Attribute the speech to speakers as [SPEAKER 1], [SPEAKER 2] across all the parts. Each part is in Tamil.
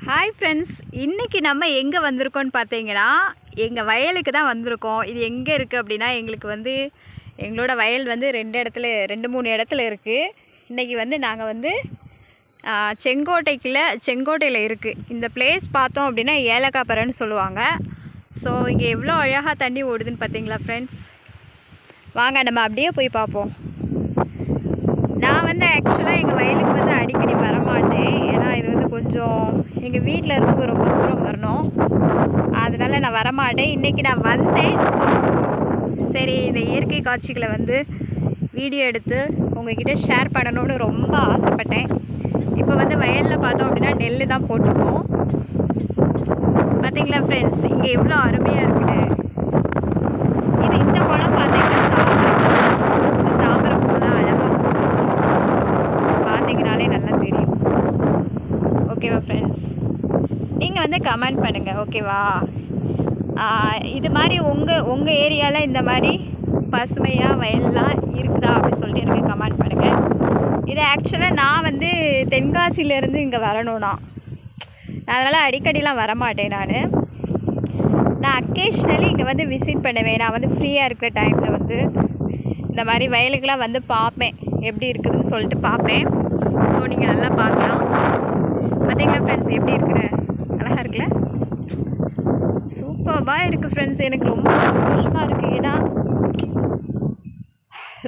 [SPEAKER 1] ஹாய் ஃப்ரெண்ட்ஸ், இன்றைக்கி நம்ம எங்கே வந்திருக்கோன்னு பார்த்தீங்கன்னா எங்கள் வயலுக்கு தான் வந்திருக்கோம். இது எங்கே இருக்குது அப்படின்னா எங்களோட வயல் ரெண்டு மூணு இடத்துல இருக்குது. இன்றைக்கி நாங்கள் செங்கோட்டையில் இருக்குது. இந்த பிளேஸ் பார்த்தோம் அப்படின்னா ஏலக்காப்பறைன்னு சொல்லுவாங்க. ஸோ இங்கே எவ்வளோ அழகாக தண்ணி ஓடுதுன்னு பார்த்தீங்களா ஃப்ரெண்ட்ஸ். வாங்க நம்ம அப்படியே போய் பார்ப்போம். நான் ஆக்சுவலாக எங்கள் வயலுக்கு அடிக்கடி வரமாட்டேன். ஏன்னா இது கொஞ்சம் எங்கள் வீட்டில் இருந்து ரொம்ப தூரம் வரணும். அதனால் நான் வரமாட்டேன். இன்றைக்கி நான் வந்தேன். ஸோ சரி, இந்த இயற்கை காட்சிகளை வீடியோ எடுத்து உங்கள்கிட்ட ஷேர் பண்ணணும்னு ரொம்ப ஆசைப்பட்டேன். இப்போ வயலில் பார்த்தோம் அப்படின்னா நெல் தான் போட்டிருக்கோம். பார்த்தீங்களா ஃப்ரெண்ட்ஸ், இங்கே எவ்வளோ அருமையாக இருக்குது. இந்த குளம் பார்த்தீங்கன்னா தாமரை பூலாம் அழகாக பார்த்தீங்கனாலே நல்லா தெரியும். ஓகேவா ஃப்ரெண்ட்ஸ், நீங்கள் கமெண்ட் பண்ணுங்கள். ஓகேவா, இது மாதிரி உங்கள் ஏரியாவில் இந்த மாதிரி பசுமையாக வயல்லாம் இருக்குதா அப்படின்னு சொல்லிட்டு எனக்கு கமெண்ட் பண்ணுங்கள். இது ஆக்சுவலாக நான் தென்காசியிலேருந்து இங்கே வரணும்னா அதனால் அடிக்கடிலாம் வரமாட்டேன். நான் அக்கேஷ்னலி இங்கே விசிட் பண்ணுவேன். நான் ஃப்ரீயாக இருக்கிற டைமில் இந்த மாதிரி வயலுக்கெலாம் பார்ப்பேன், எப்படி இருக்குதுன்னு சொல்லிட்டு பார்ப்பேன். ஸோ நீங்கள் நல்லா பார்க்கலாம். பார்த்தீங்களா ஃப்ரெண்ட்ஸ், எப்படி இருக்குன்னு அழகாக இருக்குல்ல, சூப்பராக இருக்குது ஃப்ரெண்ட்ஸ். எனக்கு ரொம்ப சந்தோஷமாக இருக்குது. ஏன்னா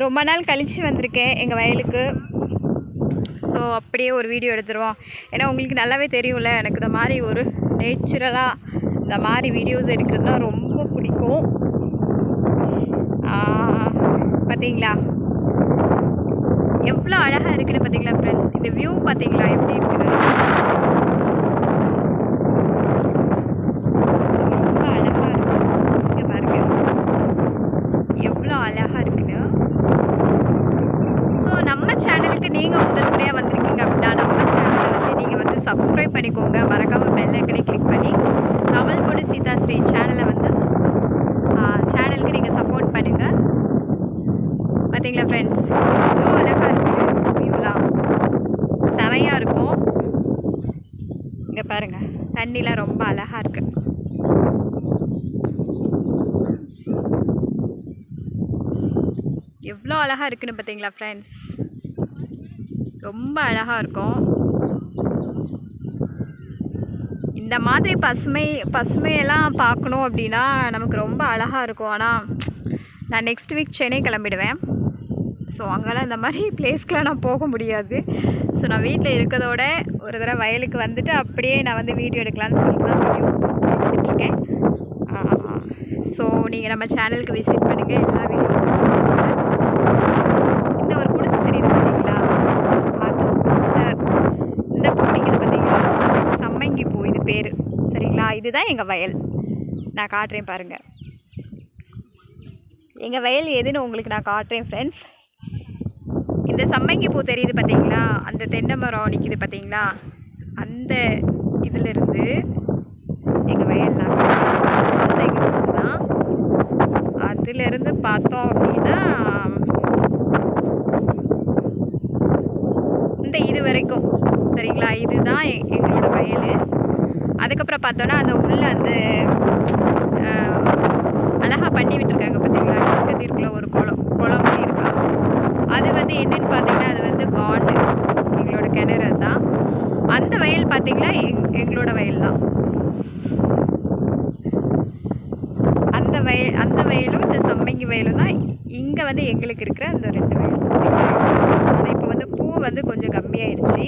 [SPEAKER 1] ரொம்ப நாள் கழித்து வந்திருக்கேன் எங்கள் வயலுக்கு. ஸோ அப்படியே ஒரு வீடியோ எடுத்துருவோம். ஏன்னா உங்களுக்கு நல்லாவே தெரியும்ல, எனக்கு இந்த மாதிரி ஒரு நேச்சுரலாக இந்த மாதிரி வீடியோஸ் எடுக்கிறதுனா ரொம்ப பிடிக்கும். பார்த்தீங்களா எவ்வளோ அழகாக இருக்குன்னு பார்த்தீங்களா ஃப்ரெண்ட்ஸ். இந்த வியூ பார்த்தீங்களா எப்படி இருக்குன்னு. ஸோ ரொம்ப அழகாக இருக்கும். இங்கே பாருங்க எவ்வளோ அழகாக இருக்குன்னு. ஸோ நம்ம சேனலுக்கு நீங்கள் முதல் முறையாக வந்திருக்கீங்க அப்படின்னா நம்ம சேனலை நீங்கள் சப்ஸ்கிரைப் பண்ணிக்கோங்க. மறக்காமல் பெல் ஐக்கனை கிளிக் பண்ணி தமிழ் பொண்ணு சீதா ஸ்ரீ சேனலை சேனலுக்கு நீங்கள் சப்போர்ட் பண்ணுங்கள். பார்த்தீங்களா ஃப்ரெண்ட்ஸ், எவ்வளோ அழகாக இருக்குது வியூலாம், செமையாக இருக்கும். இங்கே பாருங்கள், தண்ணிலாம் ரொம்ப அழகாக இருக்குது. எவ்வளோ அழகாக இருக்குன்னு பார்த்தீங்களா ஃப்ரெண்ட்ஸ், ரொம்ப அழகாக இருக்கும். இந்த மாதிரி பசுமையெல்லாம் பார்க்கணும் அப்படின்னா நமக்கு ரொம்ப அழகாக இருக்கும். ஆனால் நான் நெக்ஸ்ட் வீக் சென்னை கிளம்பிடுவேன். ஸோ அங்கெல்லாம் இந்த மாதிரி பிளேஸ்க்கெலாம் நான் போக முடியாது. ஸோ நான் வீட்டில் இருக்கிறதோட ஒரு தடவை வயலுக்கு அப்படியே நான் வீடியோ எடுக்கலான்னு சொல்லிட்டு தான் வீடியோ எடுத்துகிட்ருக்கேன். ஸோ நீங்கள் நம்ம சேனலுக்கு விசிட் பண்ணுங்கள். எல்லா வீடியோஸும் இந்த ஒரு குடிசை தெரியுது பார்த்தீங்களா, அது இந்த பூ நிற்கிது பார்த்தீங்களா, சம்மங்கி பூ இது பேர். சரிங்களா, இதுதான் எங்கள் வயல். நான் காட்டுறேன் பாருங்கள். எங்கள் வயல் எதுன்னு உங்களுக்கு நான் காட்டுறேன் ஃப்ரெண்ட்ஸ். இந்த சம்மங்கி பூ தெரியுது பார்த்தீங்களா, அந்த தென்னை மரம் நிற்கிது பார்த்தீங்களா, அந்த இதிலிருந்து எங்கள் வயல் தான். அதிலிருந்து பார்த்தோம் அப்படின்னா இந்த இது வரைக்கும். சரிங்களா, இதுதான் எங்களோட வயல். அதுக்கப்புறம் பார்த்தோன்னா அந்த உள்ள அழகாக பண்ணி விட்டுருக்காங்க பார்த்தீங்களா, பக்கத்து இருக்குள்ள ஒரு குளம் இருக்கா. அது என்னென்னு பார்த்தீங்கன்னா அது பாண்டு, எங்களோட கிணறு தான். அந்த வயல் பார்த்தீங்கன்னா எங்களோட வயல் தான். அந்த வயலும் இந்த சம்மங்கி வயலும் தான் இங்கே எங்களுக்கு இருக்கிற அந்த ரெண்டு வயல். ஆனால் இப்போ பூ கொஞ்சம் கம்மியாயிடுச்சு.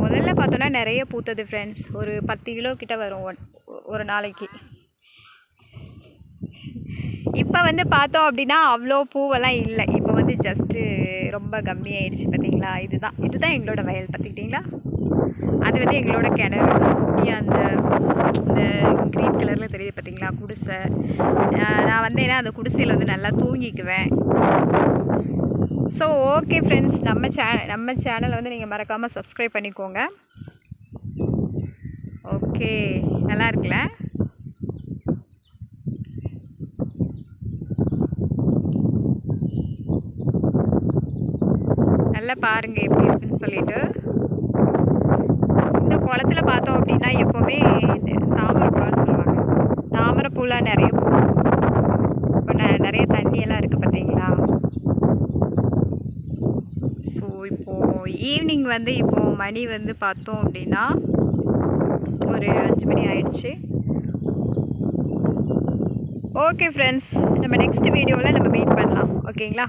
[SPEAKER 1] முதல்ல பார்த்தோன்னா நிறைய பூத்தது ஃப்ரெண்ட்ஸ். ஒரு 10 கிலோ கிட்ட வரும் ஒரு நாளைக்கு. இப்போ பார்த்தோம் அப்படின்னா அவ்வளோ பூவெல்லாம் இல்லை. இப்போ ஜஸ்ட்டு ரொம்ப கம்மியாயிடுச்சு பார்த்தீங்களா. இதுதான் எங்களோட வயல் பார்த்துக்கிட்டிங்களா. அது எங்களோட கிணறு. அந்த இந்த க்ரீன் கலரில் தெரியுது பார்த்தீங்களா குடிசை. நான் ஏன்னா அந்த குடிசையில் நல்லா தூங்கிக்குவேன். ஸோ ஓகே ஃப்ரெண்ட்ஸ், நம்ம சேனலை நீங்கள் மறக்காமல் சப்ஸ்கிரைப் பண்ணிக்கோங்க. ஓகே, நல்லா இருக்குல்ல. நல்லா பாருங்கள் எப்படி இருக்குன்னு சொல்லிட்டு. இந்த குளத்துல பார்த்தோம் அப்படின்னா எப்போவுமே இந்த தாமரைப்பூன்னு சொல்லுவாங்க. தாமரைப்பூலாம் நிறைய பூக்கும். இப்போ நிறைய தண்ணியெல்லாம் இருக்குது பார்த்தீங்களா. ஸோ இப்போது ஈவினிங் வந்து இப்போது மணி வந்து பார்த்தோம் அப்படின்னா ஒரு 5 மணி ஆயிடுச்சு. ஓகே ஃப்ரெண்ட்ஸ், நம்ம நெக்ஸ்ட் வீடியோவில் நம்ம மீட் பண்ணலாம். ஓகேங்களா.